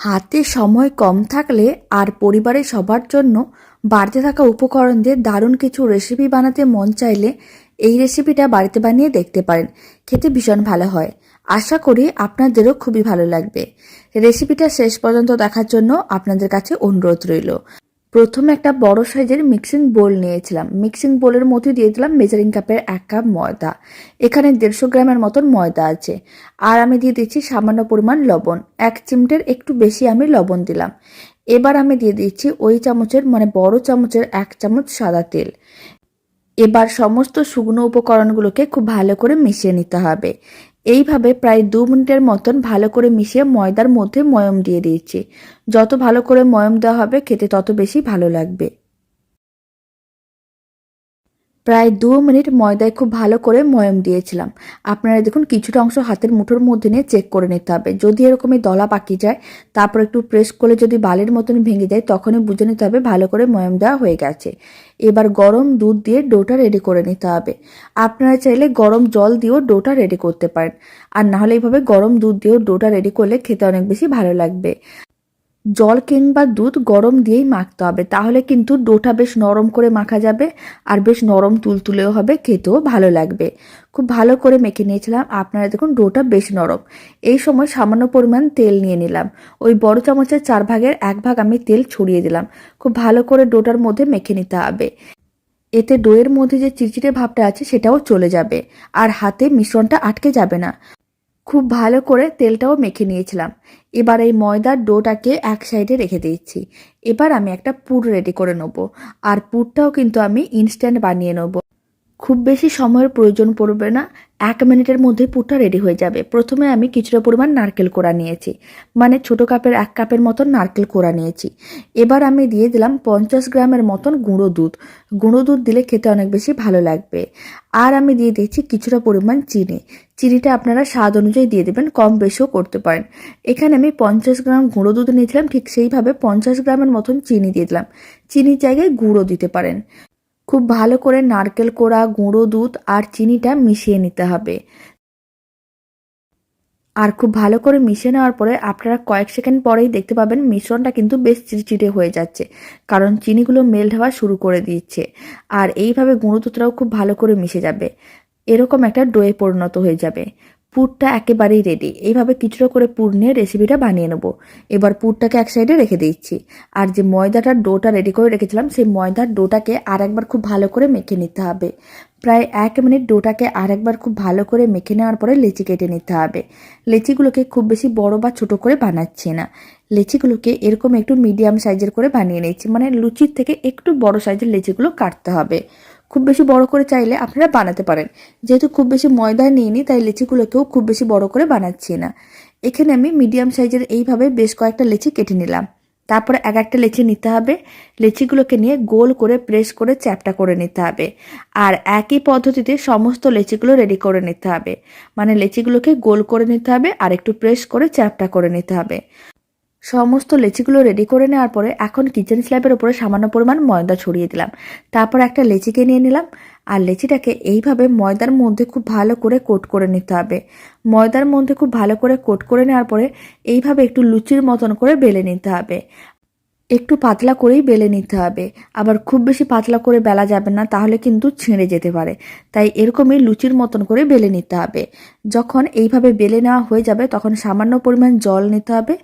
হাতে সময় কম থাকলে আর পরিবারের সবার জন্য বাড়তে থাকা উপকরণ দিয়ে দারুণ কিছু রেসিপি বানাতে মন চাইলে এই রেসিপিটা বাড়িতে বানিয়ে দেখতে পারেন। খেতে ভীষণ ভালো হয়। আশা করি আপনাদেরও খুবই ভালো লাগবে। রেসিপিটা শেষ পর্যন্ত দেখার জন্য আপনাদের কাছে অনুরোধ রইল। প্রথমে একটা বড় সাইজের মিক্সিং বোল নিয়েছিলাম। মিক্সিং বোলের মধ্যে দিয়ে দিলাম মেজারিং কাপের 1 কাপ ময়দা। এখানে 150 গ্রামের মতন ময়দা আছে। আর আমি দিয়ে দিচ্ছি সামান্য পরিমাণ লবণ। 1 চিমটের একটু বেশি আমি লবণ দিলাম। এবার আমি দিয়ে দিচ্ছি ওই চামচের বড় চামচের 1 চামচ সাদা তেল। এবার সমস্ত শুকনো উপকরণগুলোকে খুব ভালো করে মিশিয়ে নিতে হবে। এইভাবে প্রায় 2 মিনিটের মতন ভালো করে মিশিয়ে ময়দার মধ্যে ময়ম দিয়ে দিয়েছি। যত ভালো করে ময়ম দেওয়া হবে খেতে তত বেশি ভালো লাগবে। প্রায় 2 মিনিট ময়দায় খুব ভালো করে ময়ম দিয়েছিলাম। আপনারা দেখুন কিছুটা অংশ হাতের মুঠোর মধ্যে নিয়ে চেক করে নিতে হবে। যদি এরকমই দলা পাকি যায়, তারপর একটু প্রেস করলে যদি বালির মতন ভেঙে যায়, তখনই বুঝে নিতে হবে ভালো করে ময়ম দেওয়া হয়ে গেছে। এবার গরম দুধ দিয়ে ডোটা রেডি করে নিতে হবে। আপনারা চাইলে গরম জল দিয়েও ডোটা রেডি করতে পারেন। আর না হলে এইভাবে গরম দুধ দিয়েও ডোটা রেডি করলে খেতে অনেক বেশি ভালো লাগবে। জল কিংবা দুধ গরম দিয়েই মাখতে হবে, তাহলে কিন্তু ডোটা বেশ নরম করে মাখা যাবে আর বেশ নরম তুলতুলেও হবে, খেতেও ভালো লাগবে। খুব ভালো করে মেখে নিয়েছিলাম। আপনারা দেখুন ডোটা বেশ নরম। এই সময় সামান্য পরিমাণ তেল নিয়ে নিলাম। ওই বড় চামচের 4 ভাগের 1 ভাগ আমি তেল ছড়িয়ে দিলাম। খুব ভালো করে ডোটার মধ্যে মেখে নিতে হবে। এতে ডোয়ের মধ্যে যে চিটচিটে ভাবটা আছে সেটাও চলে যাবে আর হাতে মিশ্রণটা আটকে যাবে না। খুব ভালো করে তেলটাও মেখে নিয়েছিলাম। এবার এই ময়দার ডোটাকে এক সাইডে রেখে দিয়েছি। এবার আমি একটা পুর রেডি করে নেব। আর পুরটাও কিন্তু আমি ইনস্ট্যান্ট বানিয়ে নেব। খুব বেশি সময়ের প্রয়োজন পড়বে না। 1 মিনিটের মধ্যে পুরটা রেডি হয়ে যাবে। প্রথমে আমি কিছুটা পরিমাণ নারকেল কোড়া নিয়েছি, ছোট কাপের 1 কাপের মতন নারকেল কোড়া নিয়েছি। এবার আমি দিয়ে দিলাম 50 গ্রামের মতন গুঁড়ো দুধ। গুঁড়ো দুধ দিলে খেতে অনেক বেশি ভালো লাগবে। আর আমি দিয়ে দিচ্ছি কিছুটা পরিমাণ চিনি। চিনিটা আপনারা স্বাদ অনুযায়ী দিয়ে দেবেন, কম বেশিও করতে পারেন। এখানে আমি 50 গ্রাম গুঁড়ো দুধ নিয়েছিলাম, ঠিক সেইভাবে 50 গ্রামের মতন চিনি দিয়ে দিলাম। চিনির জায়গায় গুঁড়ো দিতে পারেন। খুব ভালো করে নারকেল কোড়া, গুঁড়ো দুধ আর চিনিটা মিশিয়ে নিতে হবে। আর খুব ভালো করে মিশিয়ে নেওয়ার পরে আপনারা কয়েক সেকেন্ড পরেই দেখতে পাবেন মিশ্রণটা কিন্তু বেশ চিটচিটে হয়ে যাচ্ছে, কারণ চিনিগুলো মেল্ট হওয়া শুরু করে দিচ্ছে। আর এইভাবে গুঁড়ো দুধটাও খুব ভালো করে মিশে যাবে। এরকম একটা ডোয়ে পরিণত হয়ে যাবে। পুরটা একেবারেই রেডি। এইভাবে কিছুটা করে পুর নিয়ে রেসিপিটা বানিয়ে নেব। এবার পুরটাকে এক সাইডে রেখে দিচ্ছি। আর যে ময়দাটার ডোটা রেডি করে রেখেছিলাম, সেই ময়দার ডোটাকে আর একবার খুব ভালো করে মেখে নিতে হবে। প্রায় 1 মিনিট ডোটাকে আর একবার খুব ভালো করে মেখে নেওয়ার পরে লেচি কেটে নিতে হবে। লেচিগুলোকে খুব বেশি বড় বা ছোট করে বানাচ্ছি না। লেচিগুলোকে এরকম একটু মিডিয়াম সাইজের করে বানিয়ে নিচ্ছি, লুচির থেকে একটু বড় সাইজের লেচিগুলো কাটতে হবে। খুব বেশি বড় করে চাইলে আপনারা বানাতে পারেন। যেহেতু খুব বেশি ময়দা নিইনি, তাই লেচিগুলোকেও খুব বেশি বড় করে বানাচ্ছি না। এখানে আমি মিডিয়াম সাইজের এইভাবে বেশ কয়েকটা লেচি কেটে নিলাম। তারপরে এক একটা লেচি নিতে হবে। লেচিগুলোকে নিয়ে গোল করে প্রেস করে চ্যাপ্টা করে নিতে হবে। আর একই পদ্ধতিতে সমস্ত লেচিগুলো রেডি করে নিতে হবে। লেচিগুলোকে গোল করে নিতে হবে আর একটু প্রেস করে চ্যাপ্টা করে নিতে হবে। সমস্ত লেচিগুলো রেডি করে নেওয়ার পরে এখন কিচেন স্ল্যাবের উপরে সামান্য পরিমাণ ময়দা ছড়িয়ে দিলাম। তারপর একটা লেচিকে নিয়ে নিলাম আর লেচিটাকে এইভাবে ময়দার মধ্যে খুব ভালো করে কোট করে নিতে হবে। ময়দার মধ্যে খুব ভালো করে কোট করে নেওয়ার পরে এইভাবে একটু লুচির মতন করে বেলে নিতে হবে। একটু পাতলা করেই বেলে নিতে হবে। আবার খুব বেশি পাতলা করে বেলা যাবে না, তাহলে কিন্তু ছিঁড়ে যেতে পারে। তাই এরকমই লুচির মতন করে বেলে নিতে হবে। যখন এইভাবে বেলে নেওয়া হয়ে যাবে, তখন সামান্য পরিমাণ জল নিতে হবে।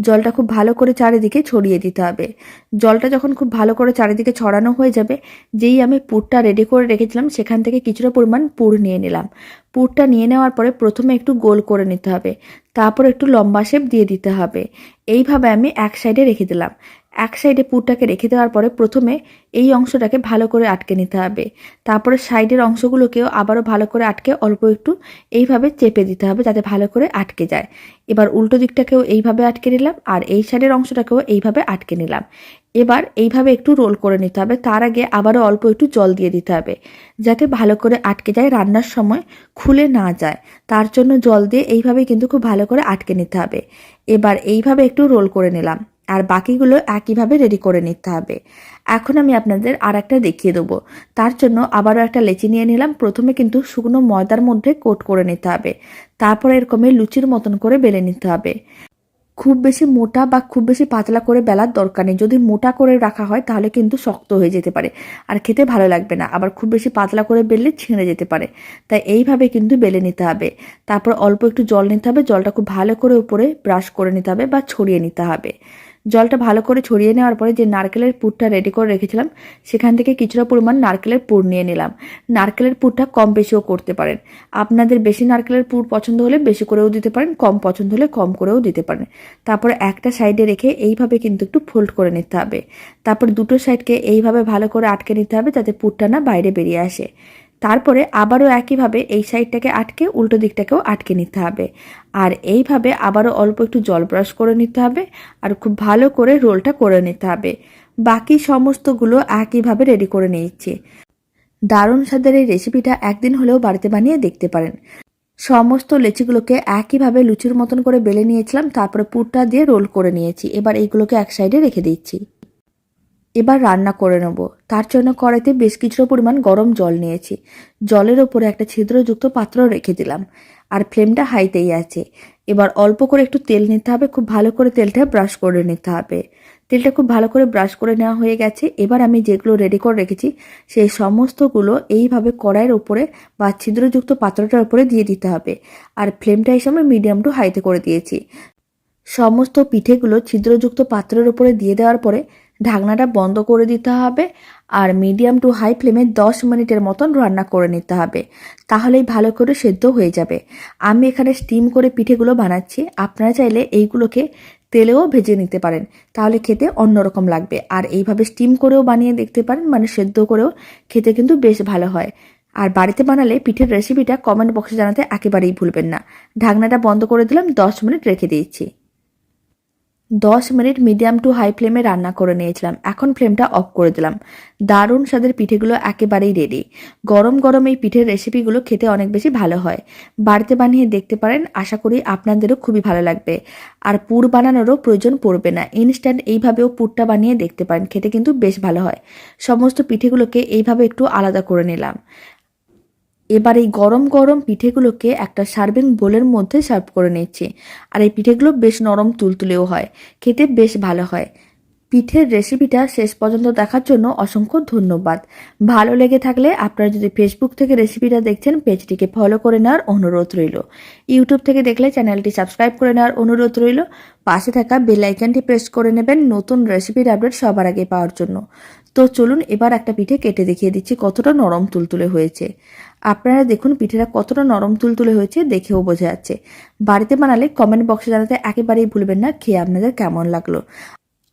জলটা খুব ভালো করে চারিদিকে ছড়িয়ে দিতে হবে। জলটা যখন খুব ভালো করে চারিদিকে ছড়ানো হয়ে যাবে, যেই আমি পুরটা রেডি করে রেখেছিলাম সেখান থেকে কিছুটা পরিমাণ পুর নিয়ে নিলাম। পুরটা নিয়ে নেওয়ার পরে প্রথমে একটু গোল করে নিতে হবে, তারপর একটু লম্বা শেপ দিয়ে দিতে হবে। এইভাবে আমি এক সাইডে রেখে দিলাম। এক সাইডে পুরটাকে রেখে দেওয়ার পরে প্রথমে এই অংশটাকে ভালো করে আটকে নিতে হবে। তারপরে সাইডের অংশগুলোকেও আবারও ভালো করে আটকে অল্প একটু এইভাবে চেপে দিতে হবে, যাতে ভালো করে আটকে যায়। এবার উল্টো দিকটাকেও এইভাবে আটকে নিলাম আর এই সাইডের অংশটাকেও এইভাবে আটকে নিলাম। এবার এইভাবে একটু রোল করে নিতে হবে। তার আগে আবারও অল্প একটু জল দিয়ে দিতে হবে, যাতে ভালো করে আটকে যায়, রান্নার সময় খুলে না যায়। তার জন্য জল দিয়ে এইভাবে কিন্তু খুব ভালো করে আটকে নিতে হবে। এবার এইভাবে একটু রোল করে নিলাম আর বাকিগুলো একইভাবে রেডি করে নিতে হবে। এখন আমি আপনাদের আর একটা দেখিয়ে দেবো। তার জন্য আবারও একটা লেচি নিয়ে নিলাম। প্রথমে কিন্তু শুকনো ময়দার মধ্যে কোট করে নিতে হবে, তারপরে এরকমই লুচির মতন করে বেলে নিতে হবে। খুব বেশি মোটা বা খুব বেশি পাতলা করে বেলার দরকার নেই। যদি মোটা করে রাখা হয় তাহলে কিন্তু শক্ত হয়ে যেতে পারে আর খেতে ভালো লাগবে না। আবার খুব বেশি পাতলা করে বেললে ছিঁড়ে যেতে পারে। তাই এইভাবে কিন্তু বেলে নিতে হবে। তারপর অল্প একটু জল নিতে হবে। জলটা খুব ভালো করে উপরে ব্রাশ করে নিতে হবে বা ছড়িয়ে নিতে হবে। জলটা ভালো করে ছড়িয়ে নেওয়ার পরে যে নারকেলের পুরটা রেডি করে রেখেছিলাম সেখান থেকে কিছুটা পরিমাণ নারকেলের পুর নিয়ে নিলাম। নারকেলের পুরটা কম বেশিও করতে পারেন। আপনাদের বেশি নারকেলের পুর পছন্দ হলে বেশি করেও দিতে পারেন, কম পছন্দ হলে কম করেও দিতে পারেন। তারপরে একটা সাইডে রেখে এইভাবে কিন্তু একটু ফোল্ড করে নিতে হবে। তারপর দুটো সাইডকে এইভাবে ভালো করে আটকে নিতে হবে যাতে পুরটা না বাইরে বেরিয়ে আসে। তারপরে আবারও একইভাবে এই সাইডটাকে আটকে উল্টো দিকটাকেও আটকে নিতে হবে। আর এইভাবে আবারও অল্প একটু জল ব্রাশ করে নিতে হবে আর খুব ভালো করে রোলটা করে নিতে হবে। বাকি সমস্তগুলো একইভাবে রেডি করে নিয়েছি। দারুণ স্বাদের এই রেসিপিটা একদিন হলেও বাড়িতে বানিয়ে দেখতে পারেন। সমস্ত লেচিগুলোকে একইভাবে লুচির মতন করে বেলে নিয়েছিলাম। তারপরে পুরটা দিয়ে রোল করে নিয়েছি। এবার এইগুলোকে এক সাইডে রেখে দিচ্ছি। এবার রান্না করে নেব। তার জন্য কড়াইতে বেশ কিছুটা পরিমাণ গরম জল নিয়েছি। জলের ওপরে একটা ছিদ্রযুক্ত পাত্র রেখে দিলাম আর ফ্লেমটা হাইতেই আছে। এবার অল্প করে একটু তেল নিতে হবে। খুব ভালো করে তেলটা ব্রাশ করে নিতে হবে। তেলটা খুব ভালো করে ব্রাশ করে নেওয়া হয়ে গেছে। এবার আমি যেগুলো রেডি করে রেখেছি সেই সমস্তগুলো এইভাবে কড়াইয়ের ওপরে বা ছিদ্রযুক্ত পাত্রটার উপরে দিয়ে দিতে হবে। আর ফ্লেমটা এই সময় মিডিয়াম টু হাইতে করে দিয়েছি। সমস্ত পিঠেগুলো ছিদ্রযুক্ত পাত্রের উপরে দিয়ে দেওয়ার পরে ঢাকনাটা বন্ধ করে দিতে হবে আর মিডিয়াম টু হাই ফ্লেমে 10 মিনিটের মতন রান্না করে নিতে হবে। তাহলেই ভালো করে সেদ্ধ হয়ে যাবে। আমি এখানে স্টিম করে পিঠেগুলো বানাচ্ছি। আপনারা চাইলে এইগুলোকে তেলেও ভেজে নিতে পারেন, তাহলে খেতে অন্যরকম লাগবে। আর এইভাবে স্টিম করেও বানিয়ে দেখতে পারেন, মানে সেদ্ধ করেও খেতে কিন্তু বেশ ভালো হয়। আর বাড়িতে বানালে পিঠের রেসিপিটা কমেন্ট বক্সে জানাতে একেবারেই ভুলবেন না। ঢাকনাটা বন্ধ করে দিলাম, 10 মিনিট রেখে দিয়েছি। 10 মিনিট মিডিয়াম টু হাই ফ্লেমে রান্না করে নিয়েছিলাম। এখন ফ্লেমটা অফ করে দিলাম। দারুণ স্বাদের পিঠেগুলো একেবারেই রেডি। গরম গরম এই পিঠের রেসিপিগুলো খেতে অনেক বেশি ভালো হয়। বাড়িতে বানিয়ে দেখতে পারেন, আশা করি আপনাদেরও খুবই ভালো লাগবে। আর পুর বানানোরও প্রয়োজন পড়বে না। ইনস্ট্যান্ট এইভাবেও পুরটা বানিয়ে দেখতে পারেন, খেতে কিন্তু বেশ ভালো হয়। সমস্ত পিঠেগুলোকে এইভাবে একটু আলাদা করে নিলাম। এবার এই গরম গরম পিঠেগুলোকে একটা সার্ভিং বোলের মধ্যে সার্ভ করে নিচ্ছি। আর এই পিঠেগুলো বেশ নরম তুলতুলেও হয়, খেতে বেশ ভালো হয়। পিঠের রেসিপিটা শেষ পর্যন্ত দেখার জন্য অসংখ্য ধন্যবাদ। ভালো লেগে থাকলে আপনারা যদি ফেসবুক থেকে রেসিপিটা দেখছেন, পেজটিকে ফলো করে নেওয়ার অনুরোধ রইল। ইউটিউব থেকে দেখলে চ্যানেলটি সাবস্ক্রাইব করে নেওয়ার অনুরোধ রইল। পাশে থাকা বেল আইকনটি প্রেস করে নেবেন নতুন রেসিপির আপডেট সবার আগে পাওয়ার জন্য। তো চলুন এবার একটা পিঠে কেটে দেখিয়ে দিচ্ছি কতটা নরম তুলতুলে হয়েছে। আপনারা দেখুন পিঠেটা কতটা নরম তুলতুলে হয়েছে, দেখেও বোঝা যাচ্ছে। বাড়িতে বানালে কমেন্ট বক্সে জানাতে একেবারেই ভুলবেন না খেয়ে আপনাদের কেমন লাগলো।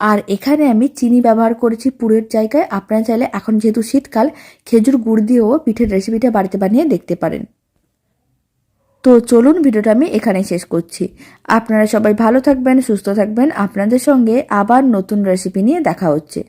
আর এখানে আমি চিনি ব্যবহার করেছি পুরের জায়গায়। আপনারা চাইলে এখন যেহেতু শীতকাল, খেজুর গুড় দিয়েও পিঠের রেসিপিটা বাড়িতে বানিয়ে দেখতে পারেন। তো চলুন ভিডিওটা আমি এখানেই শেষ করছি। আপনারা সবাই ভালো থাকবেন, সুস্থ থাকবেন। আপনাদের সঙ্গে আবার নতুন রেসিপি নিয়ে দেখা হচ্ছে।